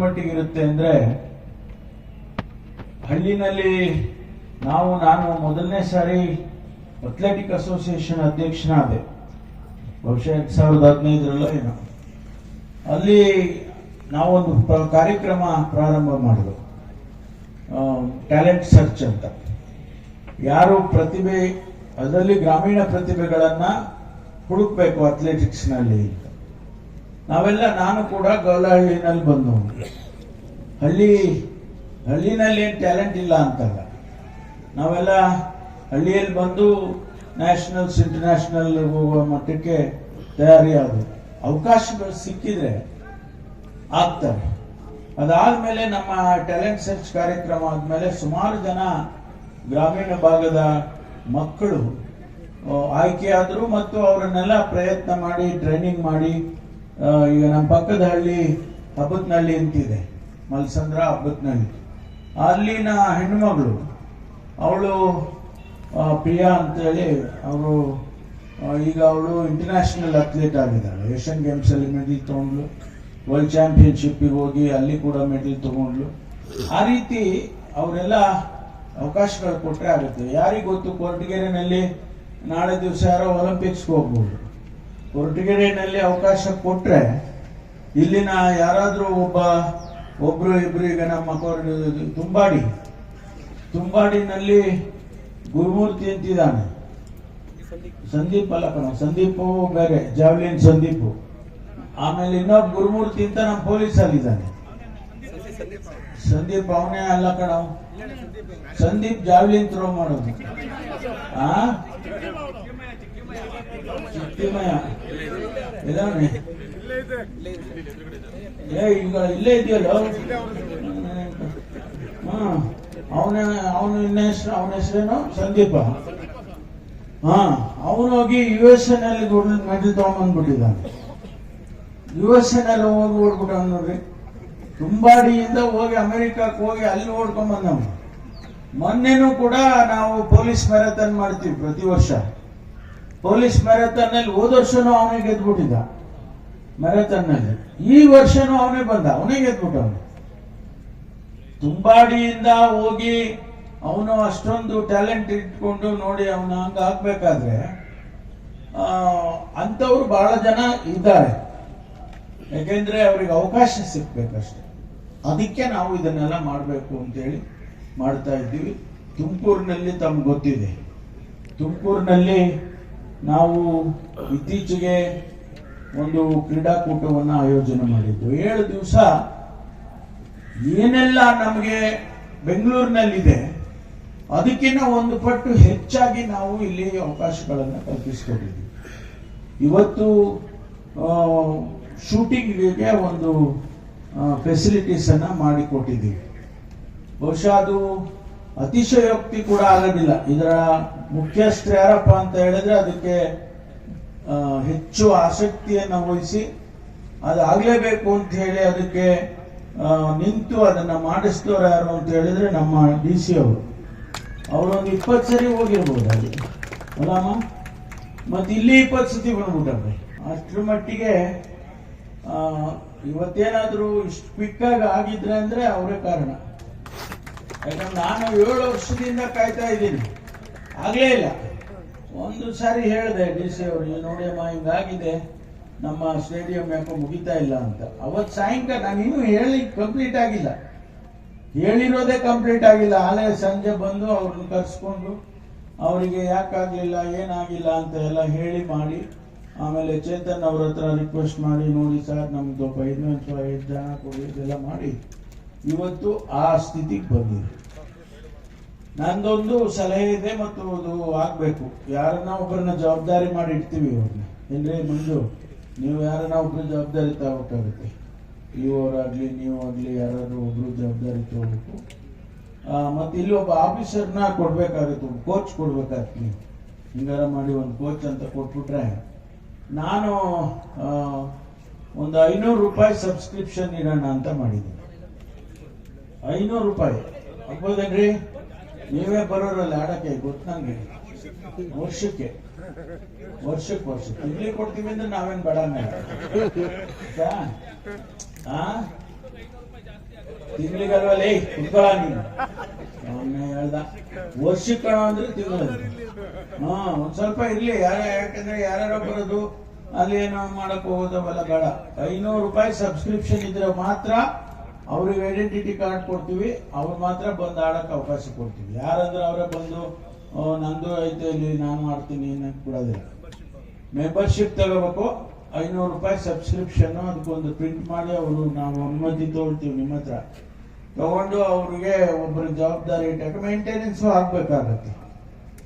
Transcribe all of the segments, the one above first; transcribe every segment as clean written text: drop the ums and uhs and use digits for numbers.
ಮಟ್ಟಿಗೆ ಇರುತ್ತೆ ಅಂದ್ರೆ, ಹಳ್ಳಿನಲ್ಲಿ ನಾನು ಮೊದಲನೇ ಸಾರಿ ಅಥ್ಲೆಟಿಕ್ ಅಸೋಸಿಯೇಷನ್ ಅಧ್ಯಕ್ಷನಾದೆ, ಬಹುಶಃ 2015 ಏನೋ. ಅಲ್ಲಿ ನಾವೊಂದು ಕಾರ್ಯಕ್ರಮ ಪ್ರಾರಂಭ ಮಾಡಿದ್ವು, ಟ್ಯಾಲೆಂಟ್ ಸರ್ಚ್ ಅಂತ. ಯಾರು ಪ್ರತಿಭೆ, ಅದರಲ್ಲಿ ಗ್ರಾಮೀಣ ಪ್ರತಿಭೆಗಳನ್ನ ಹುಡುಕ್ಬೇಕು ಅಥ್ಲೆಟಿಕ್ಸ್ ನಲ್ಲಿ ಅಂತ. ನಾವೆಲ್ಲ, ನಾನು ಕೂಡ ಗೌಲಹಳ್ಳಿನಲ್ಲಿ ಬಂದು, ಹಳ್ಳಿನಲ್ಲಿ ಏನು ಟ್ಯಾಲೆಂಟ್ ಇಲ್ಲ ಅಂತಲ್ಲ, ನಾವೆಲ್ಲ ಹಳ್ಳಿಯಲ್ಲಿ ಬಂದು ನ್ಯಾಷನಲ್ಸ್ ಇಂಟರ್ನ್ಯಾಷನಲ್ ಹೋಗುವ ಮಟ್ಟಕ್ಕೆ ತಯಾರಿ ಆದವು. ಅವಕಾಶಗಳು ಸಿಕ್ಕಿದ್ರೆ ಆಗ್ತವೆ. ಅದಾದ್ಮೇಲೆ ನಮ್ಮ ಟ್ಯಾಲೆಂಟ್ ಸರ್ಚ್ ಕಾರ್ಯಕ್ರಮ ಆದ್ಮೇಲೆ ಸುಮಾರು ಜನ ಗ್ರಾಮೀಣ ಭಾಗದ ಮಕ್ಕಳು ಆಯ್ಕೆಯಾದ್ರು ಮತ್ತು ಅವರನ್ನೆಲ್ಲ ಪ್ರಯತ್ನ ಮಾಡಿ ಟ್ರೈನಿಂಗ್ ಮಾಡಿ, ಈಗ ನಮ್ಮ ಪಕ್ಕದ ಹಳ್ಳಿ ಹಬ್ಬತ್ನಹಳ್ಳಿ ಅಂತಿದೆ, ಮಲ್ಸಂದ್ರ ಹಬ್ಬತ್ನಹಳ್ಳಿ, ಅಲ್ಲಿನ ಹೆಣ್ಣುಮಗಳು ಅವಳು ಪ್ರಿಯಾ ಅಂತೇಳಿ, ಅವರು ಈಗ ಅವಳು ಇಂಟರ್ನ್ಯಾಷನಲ್ ಅಥ್ಲೀಟ್ ಆಗಿದ್ದಾಳೆ. ಏಷ್ಯನ್ ಗೇಮ್ಸ್ ಅಲ್ಲಿ ಮೆಡಲ್ ತಗೊಂಡ್ಲು, ವರ್ಲ್ಡ್ ಚಾಂಪಿಯನ್ಶಿಪ್ಗೆ ಹೋಗಿ ಅಲ್ಲಿ ಕೂಡ ಮೆಡಲ್ ತಗೊಂಡ್ಲು. ಆ ರೀತಿ ಅವರೆಲ್ಲ ಅವಕಾಶಗಳು ಕೊಟ್ಟರೆ ಆಗುತ್ತೆ. ಯಾರಿಗೆ ಗೊತ್ತು, ಕೊರಟಗೆರೆನಲ್ಲಿ ನಾಳೆ ದಿವಸ ಯಾರೋ ಒಲಿಂಪಿಕ್ಸ್ಗೆ ಹೋಗ್ಬೋದು. ಕೊರಟಗೆರೆನಲ್ಲಿ ಅವಕಾಶ ಕೊಟ್ರೆ ಇಲ್ಲಿನ ಯಾರಾದ್ರೂ ಒಬ್ರು ಇಬ್ರು, ಈಗ ನಮ್ಮ ತುಂಬಾಡಿನಲ್ಲಿ ಗುರುಮೂರ್ತಿ ಅಂತಿದ್ದಾನೆ, ಸಂದೀಪ್ ಅಲ್ಲ ಕಣ, ಸಂದೀಪು ಬೇರೆ, ಜಾವ್ಲಿನ್ ಸಂದೀಪು. ಆಮೇಲೆ ಇನ್ನೊಬ್ಬ ಗುರುಮೂರ್ತಿ ಅಂತ ನಮ್ಮ ಪೊಲೀಸ್ ಅಲ್ಲಿದ್ದಾನೆ, ಸಂದೀಪ್ ಅವನೇ ಅಲ್ಲ ಕಣ, ಸಂದೀಪ್ ಜಾವ್ಲಿನ್ ಥ್ರೋ ಮಾಡೋದು. ಚಿತ್ತಿಮಯ ಇದಾನೆ, ಈಗ ಇಲ್ಲೇ ಇದೆಯಲ್ಲ. ಅವನ ಹೆಸರೇನು ಸಂದೀಪ. ಅವನು ಹೋಗಿ USA ನಲ್ಲಿ ಮೆಡಲ್ ತಗೊಂಡ್ಬಂದ್ಬಿಟ್ಟಿದ್ದಾನೆ. USA ನಲ್ಲಿ ಹೋಗಿ ಓಡ್ಬಿಟ್ಟ ನೋಡ್ರಿ. ತುಂಬಾಡಿಯಿಂದ ಹೋಗಿ ಅಮೆರಿಕಕ್ಕೆ ಹೋಗಿ ಅಲ್ಲಿ ಓಡ್ಕೊಂಡ್ಬಂದವ. ಮೊನ್ನೆನೂ ಕೂಡ ನಾವು ಪೊಲೀಸ್ ಮ್ಯಾರಥಾನ್ ಮಾಡ್ತೀವಿ ಪ್ರತಿ ವರ್ಷ. ಪೊಲೀಸ್ ಮ್ಯಾರಥಾನ್ ನಲ್ಲಿ ಹೋದ ವರ್ಷನೂ ಅವನೇ ಗೆದ್ಬಿಟ್ಟಿದ್ದ ಮ್ಯಾರಥಾನ್ ನಲ್ಲಿ. ಈ ವರ್ಷನೂ ಅವನೇ ಬಂದ, ಅವನೇ ಗೆದ್ಬಿಟ್ಟವನು. ತುಂಬಾಡಿಯಿಂದ ಹೋಗಿ ಅವನು ಅಷ್ಟೊಂದು ಟ್ಯಾಲೆಂಟ್ ಇಟ್ಕೊಂಡು ನೋಡಿ ಅವನು ಹಂಗ ಆಗ್ಬೇಕಾದ್ರೆ ಅಂತವ್ರು ಬಹಳ ಜನ ಇದ್ದಾರೆ. ಯಾಕೆಂದ್ರೆ ಅವ್ರಿಗೆ ಅವಕಾಶ ಸಿಗ್ಬೇಕಷ್ಟೆ. ಅದಕ್ಕೆ ನಾವು ಇದನ್ನೆಲ್ಲ ಮಾಡಬೇಕು ಅಂತೇಳಿ ಮಾಡ್ತಾ ಇದ್ದೀವಿ. ತುಮಕೂರಿನಲ್ಲಿ ತಮ್ಗೆ ಗೊತ್ತಿದೆ, ತುಮಕೂರಿನಲ್ಲಿ ನಾವು ಇತ್ತೀಚೆಗೆ ಒಂದು ಕ್ರೀಡಾಕೂಟವನ್ನು ಆಯೋಜನೆ ಮಾಡಿದ್ದು. 7 ದಿವಸ ಏನೆಲ್ಲ ನಮಗೆ ಬೆಂಗಳೂರಿನಲ್ಲಿದೆ ಅದಕ್ಕಿಂತ 1 ಪಟ್ಟು ಹೆಚ್ಚಾಗಿ ನಾವು ಇಲ್ಲಿ ಅವಕಾಶಗಳನ್ನು ಕಲ್ಪಿಸಿಕೊಟ್ಟಿದ್ದೀವಿ. ಇವತ್ತು ಶೂಟಿಂಗ್ಗೆ ಒಂದು ಫೆಸಿಲಿಟೀಸ್ ಅನ್ನ ಮಾಡಿಕೊಟ್ಟಿದ್ದೀವಿ. ಬಹುಶಃ ಅದು ಅತಿಶಯೋಕ್ತಿ ಕೂಡ ಆಗೋದಿಲ್ಲ. ಇದರ ಮುಖ್ಯಸ್ಥರು ಯಾರಪ್ಪ ಅಂತ ಹೇಳಿದ್ರೆ ಅದಕ್ಕೆ ಹೆಚ್ಚು ಆಸಕ್ತಿಯನ್ನು ವಹಿಸಿ ಅದಾಗಲೇಬೇಕು ಅಂತ ಹೇಳಿ ಅದಕ್ಕೆ ನಿಂತು ಅದನ್ನ ಮಾಡಿಸಿದವರು ಯಾರು ಅಂತ ಹೇಳಿದ್ರೆ ನಮ್ಮ DC ಅವರೊಂದು 20 ಸರಿ ಹೋಗಿರ್ಬೋದು ಅಲ್ಲಿ ಅಲ್ಲಮ್ಮ. ಮತ್ತೆ ಇಲ್ಲಿ 20 ಸತಿ ಬಂದ್ಬಿಟ್ಟಾರೆ. ಅಷ್ಟರ ಮಟ್ಟಿಗೆ ಇವತ್ತೇನಾದ್ರೂ ಇಷ್ಟು ಕ್ವಿಕ್ ಆಗಿ ಆಗಿದ್ರೆ ಅಂದ್ರೆ ಅವರೇ ಕಾರಣ. ಯಾಕಂದ್ರೆ ನಾನು 7 ವರ್ಷದಿಂದ ಕಾಯ್ತಾ ಇದ್ದೀನಿ, ಆಗ್ಲೇ ಇಲ್ಲ. ಒಂದು ಸಾರಿ ಹೇಳಿದೆ DC ಅವರು, ನೋಡಿ ಅಮ್ಮ ಹಿಂಗಾಗಿದೆ, ನಮ್ಮ ಸ್ಟೇಡಿಯಂ ಯಾಕೋ ಮುಗಿತಾ ಇಲ್ಲ ಅಂತ. ಅವತ್ತು ಸಾಯಂಕಾಲ ನಾನು ಇನ್ನೂ ಕಂಪ್ಲೀಟ್ ಆಗಿಲ್ಲ, ಹೇಳಿರೋದೇ ಕಂಪ್ಲೀಟ್ ಆಗಿಲ್ಲ. ಆಲೇ ಸಂಜೆ ಬಂದು ಅವ್ರನ್ನ ಕರ್ಸ್ಕೊಂಡು ಅವರಿಗೆ ಯಾಕಾಗ್ಲಿಲ್ಲ ಏನಾಗಿಲ್ಲ ಅಂತ ಎಲ್ಲ ಹೇಳಿ ಮಾಡಿ, ಆಮೇಲೆ ಚೇತನ್ ಅವ್ರ ಹತ್ರ ರಿಕ್ವೆಸ್ಟ್ ಮಾಡಿ, ನೋಡಿ ಸರ್ ನಮ್ದು 5 ಜನ ಕೊಡಿ ಇದೆಲ್ಲ ಮಾಡಿ ಇವತ್ತು ಆ ಸ್ಥಿತಿಗೆ ಬಂದಿದೆ. ನಂದೊಂದು ಸಲಹೆ ಇದೆ ಮತ್ತು ಅದು ಆಗ್ಬೇಕು. ಯಾರನ್ನ ಒಬ್ಬರನ್ನ ಜವಾಬ್ದಾರಿ ಮಾಡಿ ಇಡ್ತೀವಿ ಅವ್ರನ್ನ, ಏನ್ರಿ ಮಂಜು, ನೀವು ಯಾರನ್ನ ಒಬ್ರು ಜವಾಬ್ದಾರಿ ತಗೋಬೇಕಾಗುತ್ತೆ. ಇವರಾಗ್ಲಿ ನೀವಾಗ್ಲಿ ಯಾರಾದ್ರೂ ಒಬ್ರು ಜವಾಬ್ದಾರಿ ತಗೋಬೇಕು. ಮತ್ತೆ ಇಲ್ಲಿ ಒಬ್ಬ ಆಫೀಸರ್ನ ಕೊಡ್ಬೇಕಾಗುತ್ತೆ, ಕೋಚ್ ಕೊಡ್ಬೇಕಾಗುತ್ತೆ. ನೀವು ಹಿಂಗಾರ ಮಾಡಿ ಒಂದು ಕೋಚ್ ಅಂತ ಕೊಟ್ಬಿಟ್ರೆ, ನಾನು ಒಂದು 500 ರೂಪಾಯಿ ಸಬ್ಸ್ಕ್ರಿಪ್ಷನ್ ಇರೋಣ ಅಂತ ಮಾಡಿದ್ದೀನಿ. 500 ರೂಪಾಯಿ ಆಗ್ಬೋದೇನ್ರಿ? ನೀವೇ ಬರೋರಲ್ಲ ಆಡಕ್ಕೆ, ಗೊತ್ತಂಗೆ. ವರ್ಷಕ್ಕೆ ಇಲ್ಲಿ ಕೊಡ್ತೀವಿ ಅಂದ್ರೆ ನಾವೇನ್ ಬೇಡ. ತಿಂಗಳಿಗಲ್ವಲ್ಲ ಕುತ್ಕೊಳ ನೀನು ಅವನ್ನ ಹೇಳ್ದ ವರ್ಷಕ್ಕೆ ಕಣ ಅಂದ್ರೆ ತಿಂಗಳು ಒಂದ್ ಸ್ವಲ್ಪ ಇರ್ಲಿ ಯಾಕಂದ್ರೆ ಯಾರ್ಯಾರೋ ಬರೋದು ಅಲ್ಲಿ ಏನೋ ಮಾಡಕ್ ಹೋಗೋದವೆಲ್ಲ ಬೇಡ. 500 ರೂಪಾಯಿ ಸಬ್ಸ್ಕ್ರಿಪ್ಷನ್ ಇದ್ರೆ ಮಾತ್ರ ಅವ್ರಿಗೆ ಐಡೆಂಟಿಟಿ ಕಾರ್ಡ್ ಕೊಡ್ತೀವಿ, ಅವ್ರು ಮಾತ್ರ ಬಂದು ಆಡಕ್ ಅವಕಾಶ ಕೊಡ್ತೀವಿ. ಯಾರಂದ್ರೆ ಅವರೇ ಬಂದು ನಂದು ಐತೆ ಇಲ್ಲಿ ನಾನು ಮಾಡ್ತೀನಿ ಕೊಡೋದಿಲ್ಲ. ಮೆಂಬರ್ಶಿಪ್ ತಗೋಬೇಕು, 500 ರೂಪಾಯಿ ಸಬ್ಸ್ಕ್ರಿಪ್ಷನ್, ಅದಕ್ಕೊಂದು ಪ್ರಿಂಟ್ ಮಾಡಿ ಅವರು ನಾವು ಅನುಮತಿ ತಗೊಳ್ತೀವಿ ನಿಮ್ಮ ಹತ್ರ, ತಗೊಂಡು ಅವ್ರಿಗೆ ಒಬ್ಬರ ಜವಾಬ್ದಾರಿ ಇಟ್ಟಾಗ ಮೇಂಟೆನೆನ್ಸ್ ಆಗ್ಬೇಕಾಗತ್ತೆ.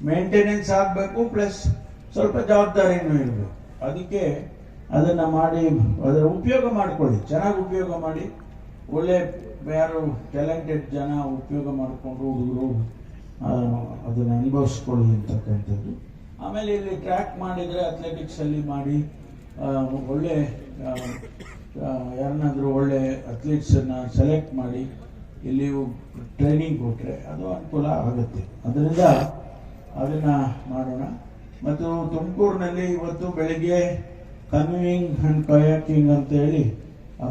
ಮೇಂಟೆನೆನ್ಸ್ ಆಗ್ಬೇಕು, ಪ್ಲಸ್ ಸ್ವಲ್ಪ ಜವಾಬ್ದಾರಿನೂ ಇರಬೇಕು. ಅದಕ್ಕೆ ಅದನ್ನ ಮಾಡಿ ಅದರ ಉಪಯೋಗ ಮಾಡ್ಕೊಳ್ಳಿ, ಚೆನ್ನಾಗಿ ಉಪಯೋಗ ಮಾಡಿ. ಒಳ್ಳೆ ಯಾರು ಟ್ಯಾಲೆಂಟೆಡ್ ಜನ ಉಪಯೋಗ ಮಾಡಿಕೊಂಡು ಹುಡುಗರು ಅದನ್ನ ಅನುಭವಿಸ್ಕೊಳ್ಳಿ ಅಂತಕ್ಕಂಥದ್ದು. ಆಮೇಲೆ ಇಲ್ಲಿ ಟ್ರ್ಯಾಕ್ ಮಾಡಿದ್ರೆ ಅಥ್ಲೆಟಿಕ್ಸ್ ಅಲ್ಲಿ ಮಾಡಿ ಒಳ್ಳೆ ಯಾರನ್ನಾದ್ರೂ ಒಳ್ಳೆ ಅಥ್ಲೀಟ್ಸ್ ಅನ್ನ ಸೆಲೆಕ್ಟ್ ಮಾಡಿ ಇಲ್ಲಿ ಟ್ರೈನಿಂಗ್ ಕೊಟ್ರೆ ಅದು ಅನುಕೂಲ ಆಗುತ್ತೆ. ಅದರಿಂದ ಅದನ್ನ ಮಾಡೋಣ. ಮತ್ತು ತುಮಕೂರಿನಲ್ಲಿ ಇವತ್ತು ಬೆಳಿಗ್ಗೆ ಕನ್ವಿಂಗ್ ಅಂಡ್ ಕಯಾಕಿಂಗ್ ಅಂತ ಹೇಳಿ ಆ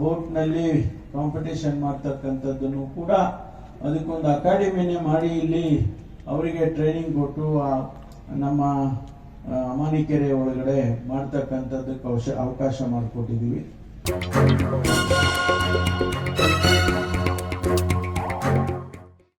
ಬೋಟ್ನಲ್ಲಿ ಕಾಂಪಿಟೇಷನ್ ಮಾಡ್ತಕ್ಕಂಥದ್ದನ್ನು ಕೂಡ ಅದಕ್ಕೊಂದು ಅಕಾಡೆಮಿನೇ ಮಾಡಿ ಇಲ್ಲಿ ಅವರಿಗೆ ಟ್ರೈನಿಂಗ್ ಕೊಟ್ಟು ನಮ್ಮ ಅಮಾನಿಕೆರೆ ಒಳಗಡೆ ಮಾಡ್ತಕ್ಕಂಥದ್ದಕ್ಕೆ ಅವಕಾಶ ಮಾಡಿಕೊಟ್ಟಿದ್ದೀವಿ.